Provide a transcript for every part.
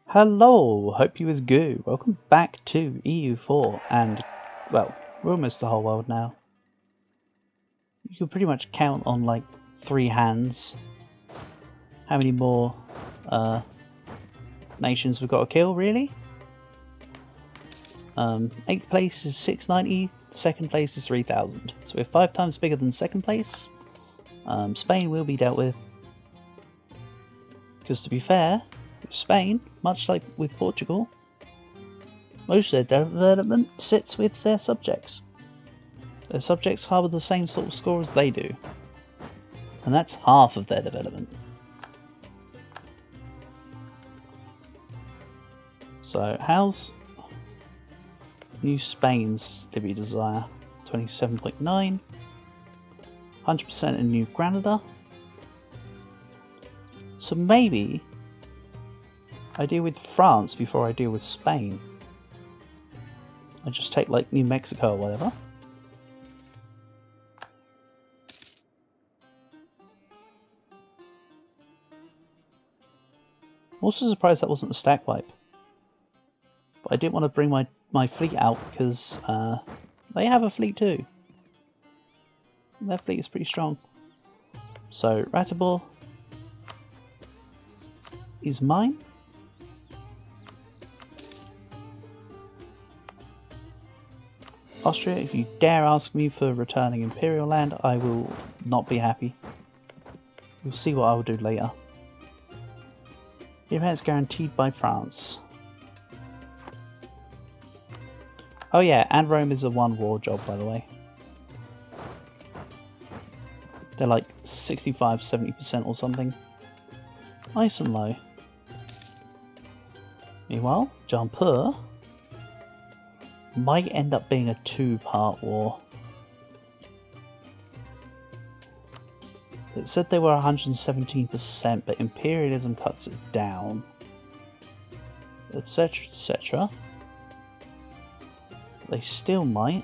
Hello, hope you is good. Welcome back to EU4 and, well, we're almost the whole world now. You can pretty much count on like 3 hands how many more nations we've got to kill, really. 8th place is 690, 2nd place is 3000. So we're 5 times bigger than 2nd place. Spain will be dealt with. Because to be fair, Spain, much like with Portugal, most of their development sits with their subjects. Their subjects harbour the same sort of score as they do. And that's half of their development. So how's New Spain's Libya Desire? 27.9. 100% in New Granada. So maybe I deal with France before I deal with Spain. I just take like New Mexico or whatever. I'm also surprised that wasn't a stack wipe. But I didn't want to bring my fleet out because they have a fleet too. Their fleet is pretty strong. So Ratibor is mine. Austria, if you dare ask me for returning Imperial land, I will not be happy. You'll see what I will do later. The event is guaranteed by France. Oh yeah, and Rome is a 1 war job, by the way. They're like 65-70% or something. Nice and low. Meanwhile, Jampur might end up being a 2-part war. It said they were 117%, but imperialism cuts it down, etc, etc. They still might.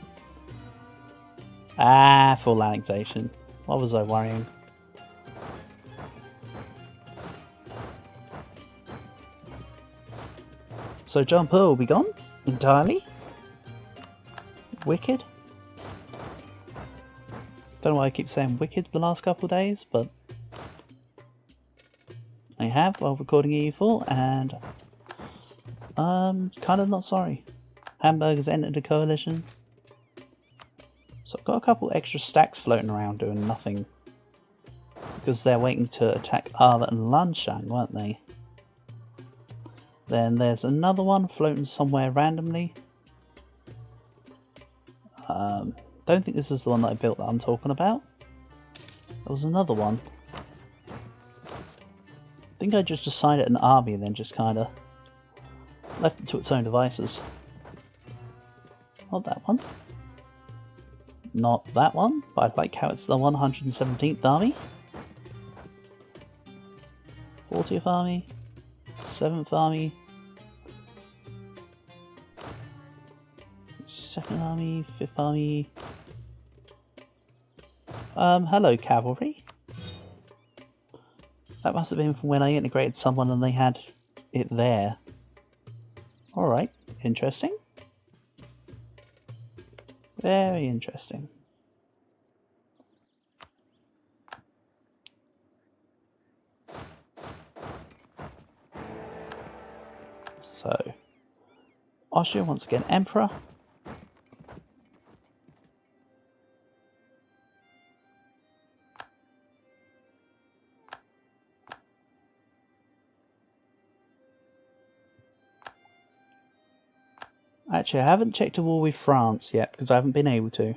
Ah, full annexation. What was I worrying? So Jampur will be gone entirely. Wicked. Don't know why I keep saying wicked the last couple of days, but I have while recording EU4, and kind of not sorry. Hamburg has entered a coalition, so I've got a couple extra stacks floating around doing nothing because they're waiting to attack Ava and Lanshan, weren't they? Then there's another one floating somewhere randomly. Don't think this is the one that I built that I'm talking about. There was another one. I think I just decided an army and then just kind of left it to its own devices. Not that one. Not that one, but I like how it's the 117th army. 40th army. 7th army. 2nd army, 5th army. Hello cavalry. That must have been from when I integrated someone and they had it there. Alright, interesting. Very interesting. So, Austria once again Emperor. Actually, I haven't checked a war with France yet because I haven't been able to.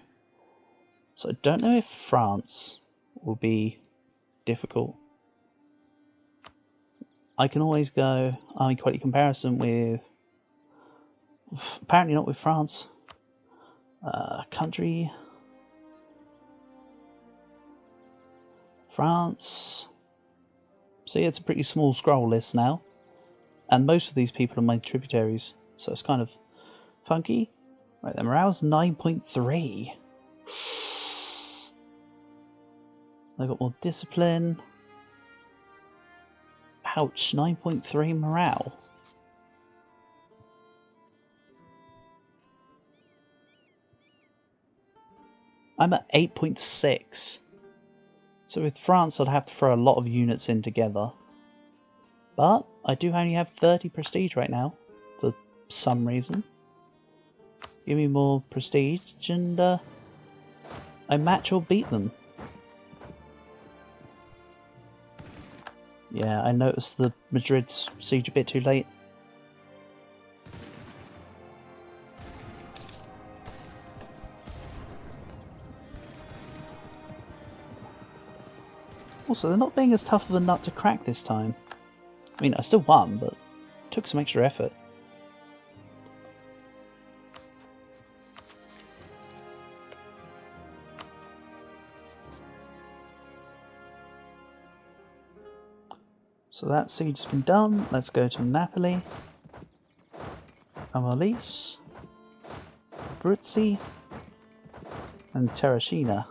So I don't know if France will be difficult. I can always go army quality comparison with... apparently not with France. Country... France... See, it's a pretty small scroll list now. And most of these people are my tributaries. So it's kind of funky. Right, their morale's 9.3. They've got more discipline. Ouch, 9.3 morale. I'm at 8.6. So with France I'd have to throw a lot of units in together. But I do only have 30 prestige right now, for some reason. Give me more prestige and I match or beat them. Yeah, I noticed the Madrid's siege a bit too late. Also, they're not being as tough of a nut to crack this time. I mean, I still won, but it took some extra effort. So that siege has been done. Let's go to Napoli, Amalise, Abruzzi, and Terracina.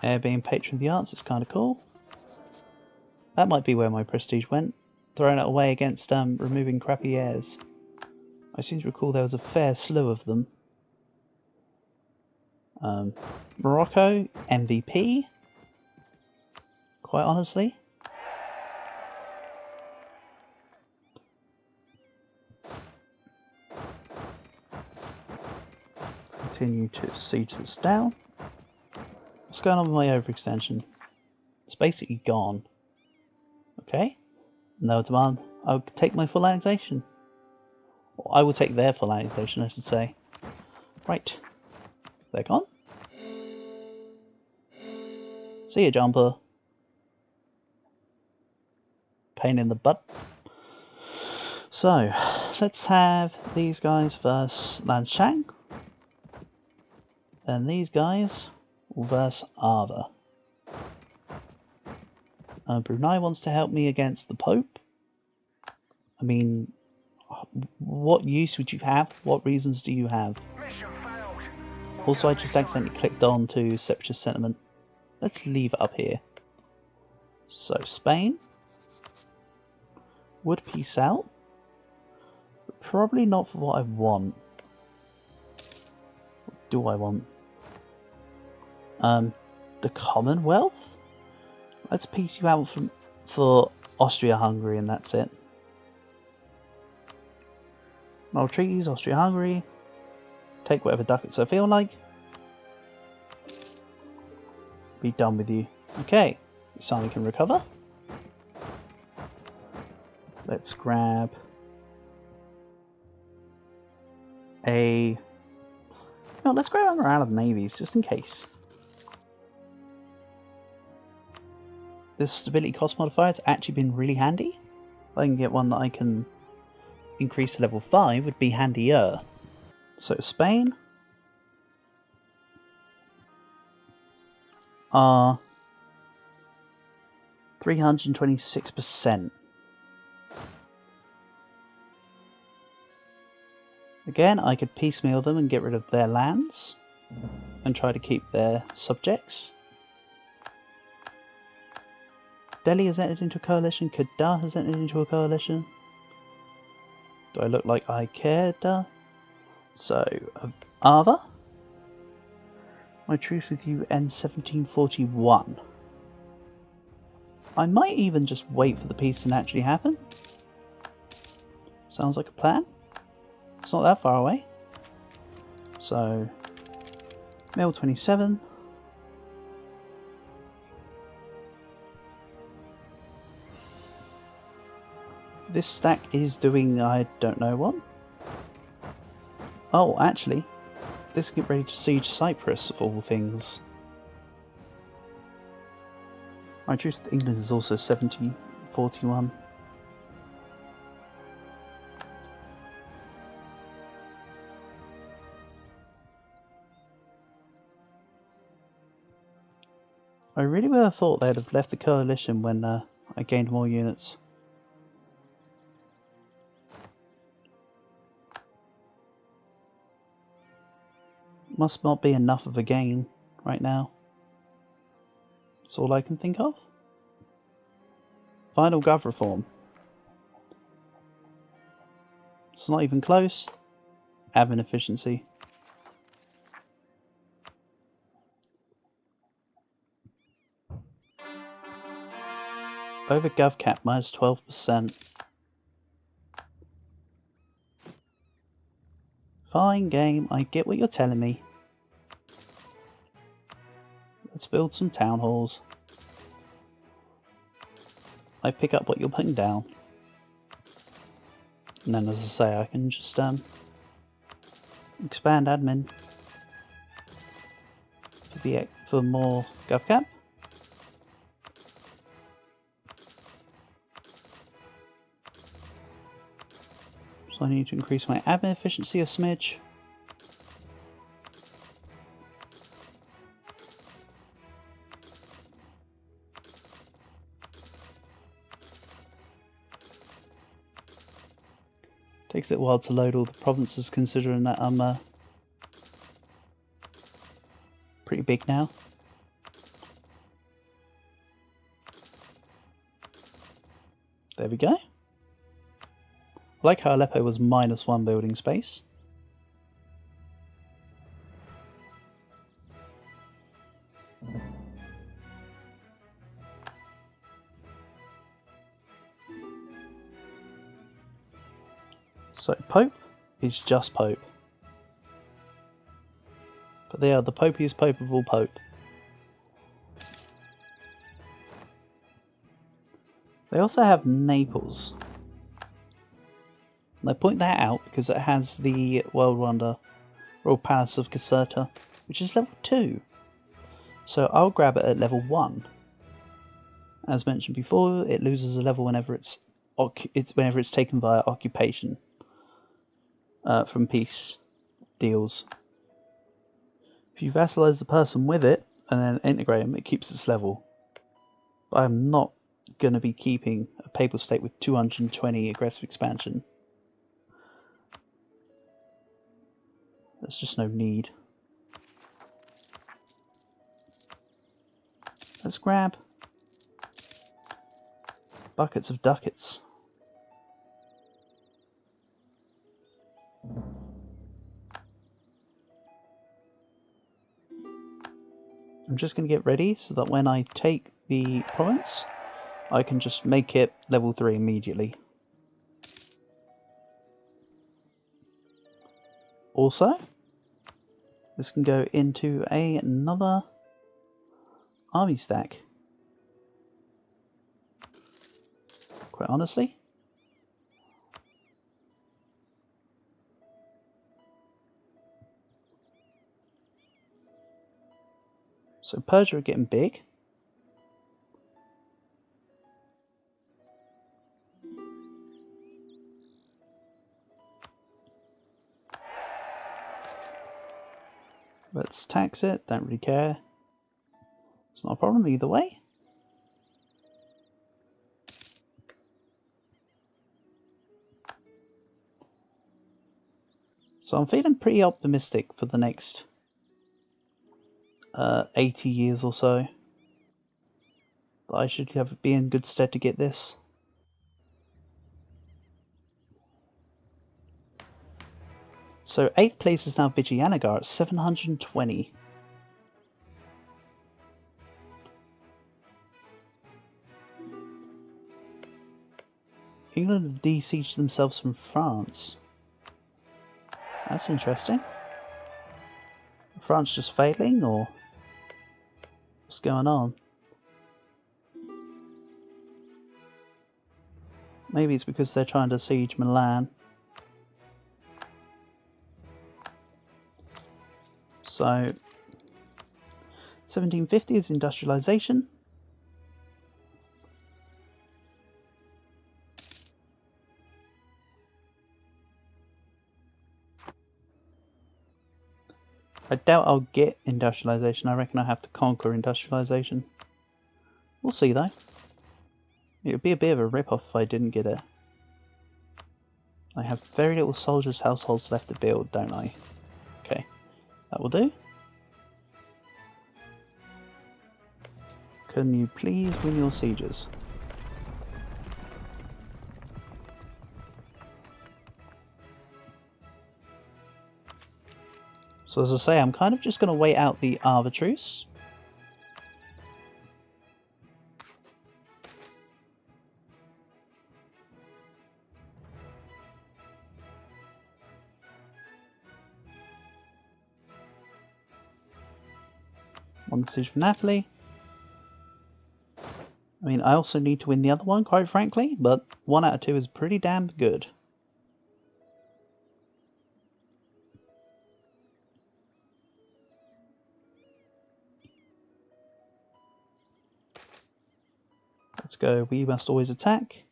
Air being patron of the arts is kind of cool. That might be where my prestige went. Throwing it away against removing crappy airs. I seem to recall there was a fair slew of them. Morocco, MVP. Quite honestly. Continue to siege this down. What's going on with my overextension? It's basically gone. Okay. No demand. I'll take my full annexation. Or I will take their full annexation, I should say. Right. They're gone. See ya, jumper. Pain in the butt. So, let's have these guys versus Lanshang. And these guys versus Ava. Brunei wants to help me against the Pope. I mean, what use would you have? What reasons do you have? Also, I just accidentally clicked on to Separatist Sentiment. Let's leave it up here. So, Spain would peace out, but probably not for what I want. What do I want? The Commonwealth? Let's peace you out for Austria-Hungary and that's it. No treaties, Austria-Hungary. Take whatever ducats I feel like. Be done with you. Okay, Isani can recover. Let's grab a... No, let's grab a morale of navies, just in case. This stability cost modifier has actually been really handy. If I can get one that I can increase to level 5 would be handier. So Spain are 326%. Again, I could piecemeal them and get rid of their lands and try to keep their subjects. Delhi has entered into a coalition, Kedah has entered into a coalition. Do I look like I cared? So, Ava. My truce with you ends 1741. I might even just wait for the peace to naturally happen. Sounds like a plan. It's not that far away. So, Mil 27. This stack is doing I don't know what. Oh, actually, this is getting ready to siege Cyprus of all things. My truce with England is also 1741. I really would have thought they'd have left the coalition when I gained more units. Must not be enough of a gain right now. That's all I can think of. Final gov reform. It's not even close. Admin efficiency. Over gov cap minus 12%. Fine game, I get what you're telling me. Let's build some town halls. I pick up what you're putting down. And then, as I say, I can just expand admin for more gov cap. So I need to increase my admin efficiency a smidge. Takes it a while to load all the provinces, considering that I'm pretty big now. There we go. I like how Aleppo was -1 building space. So Pope is just Pope. But they are the popiest Pope of all Pope. They also have Naples. And I point that out because it has the World Wonder Royal Palace of Caserta, which is level 2. So I'll grab it at level 1. As mentioned before, it loses a level whenever it's taken via occupation from peace deals. If you vassalize the person with it and then integrate them, it keeps its level. But I'm not going to be keeping a papal state with 220 aggressive expansion. There's just no need. Let's grab buckets of ducats. I'm just going to get ready so that when I take the province, I can just make it level 3 immediately. Also, this can go into another army stack. Quite honestly. So Persia are getting big. Let's tax it, don't really care. It's not a problem either way. So I'm feeling pretty optimistic for the next 80 years or so. But I should be in good stead to get this. So 8th place is now Vijayanagar at 720. England have de-sieged themselves from France. That's interesting. France just failing, or what's going on? Maybe it's because they're trying to siege Milan. So 1750 is industrialization. I doubt I'll get industrialization. I reckon I have to conquer industrialization. We'll see though. It would be a bit of a rip-off if I didn't get it. I have very little soldiers' households left to build, don't I? Okay, that will do. Can you please win your sieges? – So as I say, I'm kind of just going to wait out the Arbor Truce. One siege for Napoli. I mean, I also need to win the other one, quite frankly, but 1 out of 2 is pretty damn good. Let's go. We must always attack.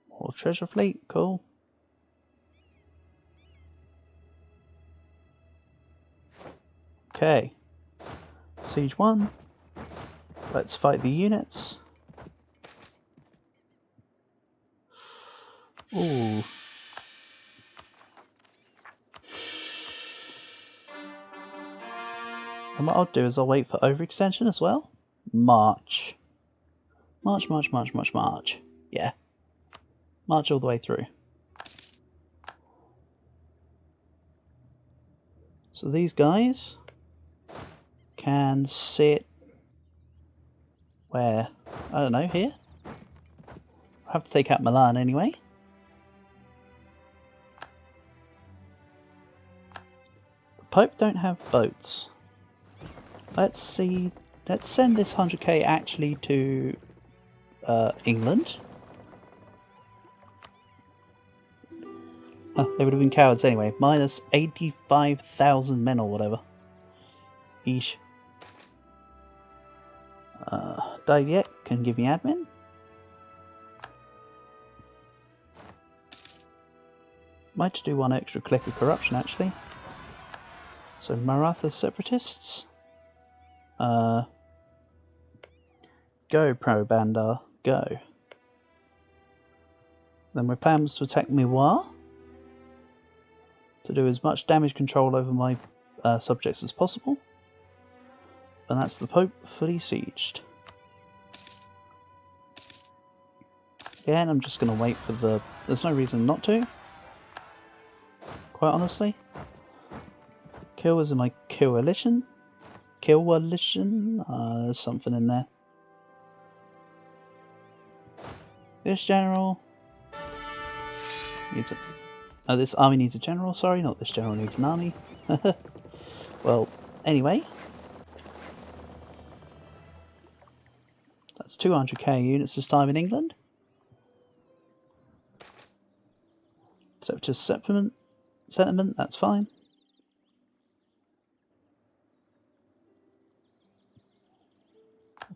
More treasure fleet, cool. Okay. Siege 1. Let's fight the units. Ooh. And what I'll do is I'll wait for overextension as well. March. March, March, March, March, March. Yeah. March all the way through. So these guys can sit where? I don't know, here? I'll have to take out Milan anyway. The Pope don't have boats. Let's see. Let's send this 100k actually to England. They would have been cowards anyway. Minus 85,000 men or whatever. Eesh. Diet can give me admin. Might do one extra click of corruption actually. So Maratha separatists. Go Pro-Bandar, go. Then my plan was to attack Miwa to do as much damage control over my subjects as possible. And that's the Pope fully sieged. Again, I'm just going to wait for the... There's no reason not to. Quite honestly. Kill was in my coalition. Coalition? There's something in there. This general needs a... this army needs a general, sorry, not this general needs an army. Well, anyway. That's 200k units this time in England. Separatist sentiment, that's fine.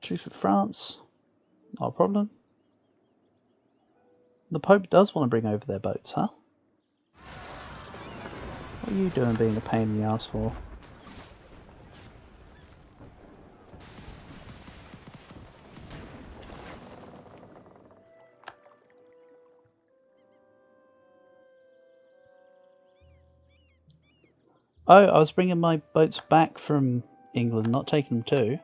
Truce with France, not a problem. The Pope does want to bring over their boats, huh? What are you doing being a pain in the ass for? Oh, I was bringing my boats back from England, not taking them too.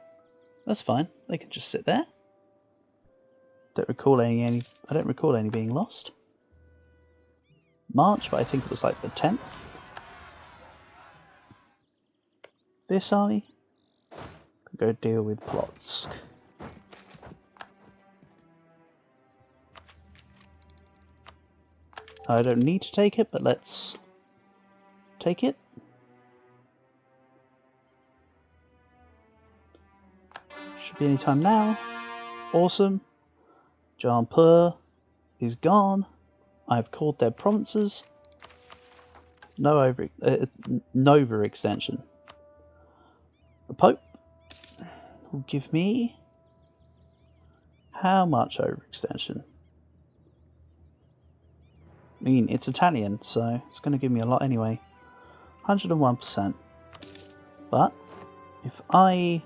That's fine. They can just sit there. I don't recall any being lost. March, but I think it was like the 10th. This army could go deal with Polotsk. I don't need to take it, but let's take it. Should be any time now. Awesome. Jaunpur is gone. I've called their provinces. No overextension. The Pope will give me how much overextension? I mean, it's Italian, so it's going to give me a lot anyway. 101%. But if I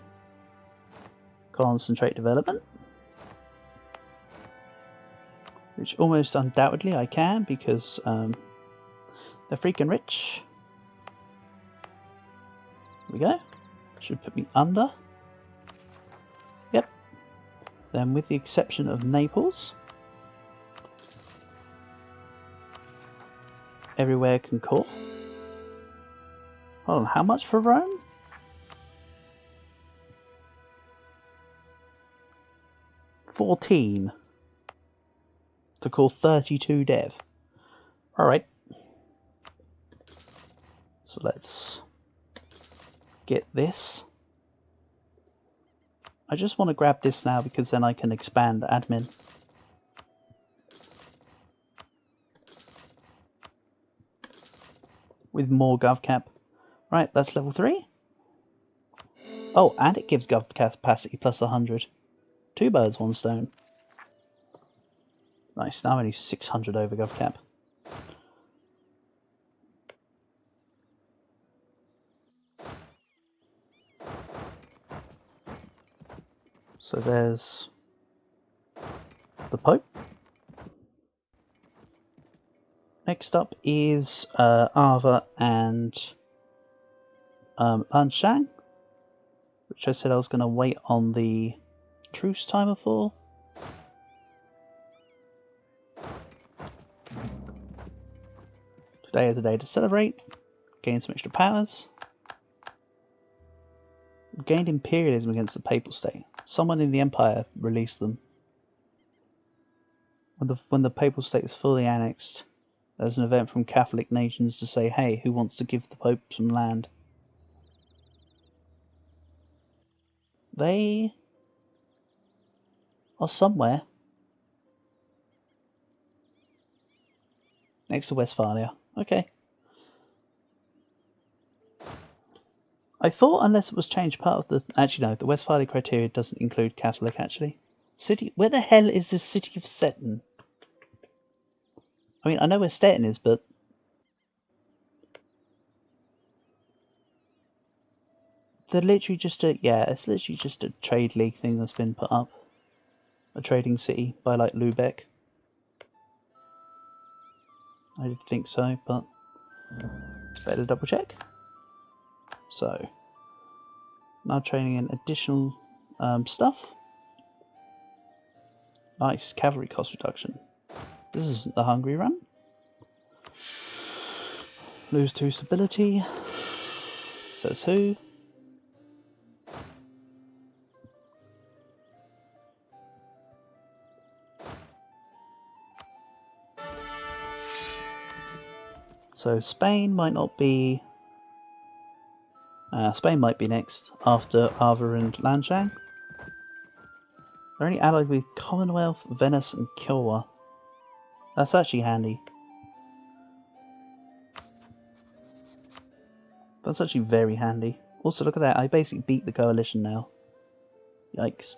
concentrate development, which almost undoubtedly I can because they're freaking rich. Here we go. Should put me under. Yep. Then with the exception of Naples, everywhere concur. Hold on, how much for Rome? 14 to call 32 dev. Alright. So let's get this. I just want to grab this now because then I can expand admin. With more GovCap. Right, that's level 3. Oh, and it gives Gov capacity plus 100. 2 birds, 1 stone. Nice, now I'm only 600 over GovCap. So there's the Pope. Next up is Ava and Lanshan, which I said I was going to wait on the truce timer for. Today is the day to celebrate, gain some extra powers. Gained imperialism against the Papal State. Someone in the Empire released them. When the Papal State is fully annexed, there's an event from Catholic nations to say, hey, who wants to give the Pope some land? They are somewhere next to Westphalia. Okay. I thought unless it was changed part of the... Actually no, the Westphalia criteria doesn't include Catholic actually. City... Where the hell is the city of Stettin? I mean, I know where Stettin is, but... They're literally just a... Yeah, it's literally just a trade league thing that's been put up. A trading city by like Lubeck. I did think so, but... Better double check. So, now training in additional stuff. Nice, cavalry cost reduction. This isn't the Hungary run. Lose 2 stability. Says who? So Spain might not be... Spain might be next, after Ava and Lanshan. They're only allied with Commonwealth, Venice and Kilwa. That's actually handy. That's actually very handy. Also, look at that, I basically beat the coalition now. Yikes.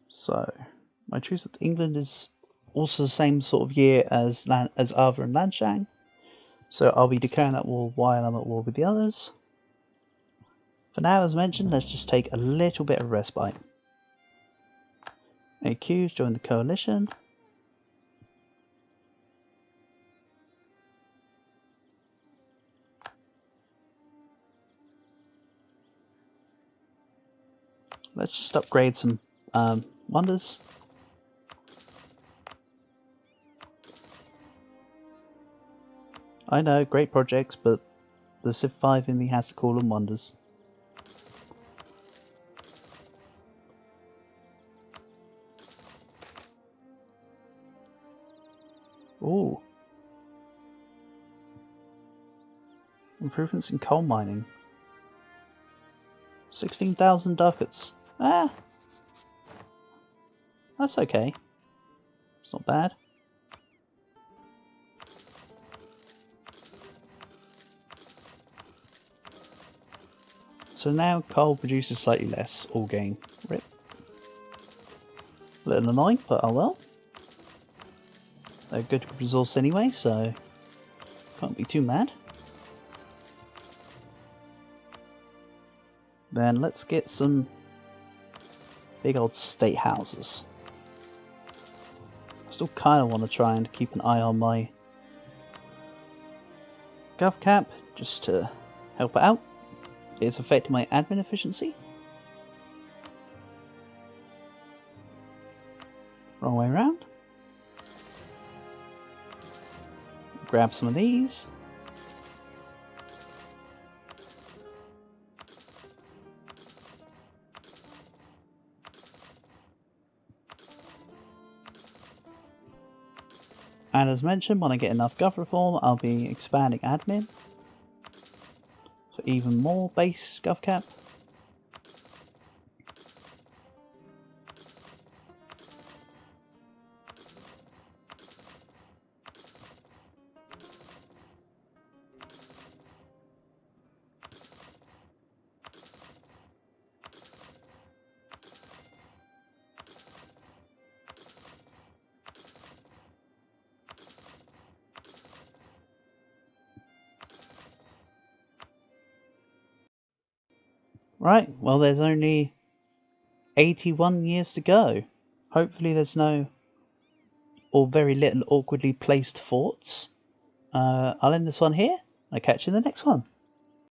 So, my truce with England is also the same sort of year as Ava and Lanshan. So I'll be declaring that war while I'm at war with the others. For now, as mentioned, let's just take a little bit of respite. AQ's joined the coalition. Let's just upgrade some wonders. I know, great projects, but the Civ 5 in me has to call them wonders. Ooh. Improvements in coal mining. 16,000 ducats. Ah! That's okay. It's not bad. So now coal produces slightly less all game. Rip. A little annoying, but oh well. They're good resource anyway, so Can't be too mad. Then let's get some big old state houses. I still kind of want to try and keep an eye on my gov cap just to help it out. It's affecting my admin efficiency. Wrong way around. Grab some of these. And as mentioned, when I get enough gov reform, I'll be expanding admin for even more base gov cap. Right, well there's only 81 years to go. Hopefully there's no or very little awkwardly placed forts. I'll end this one here. I'll catch you in the next one.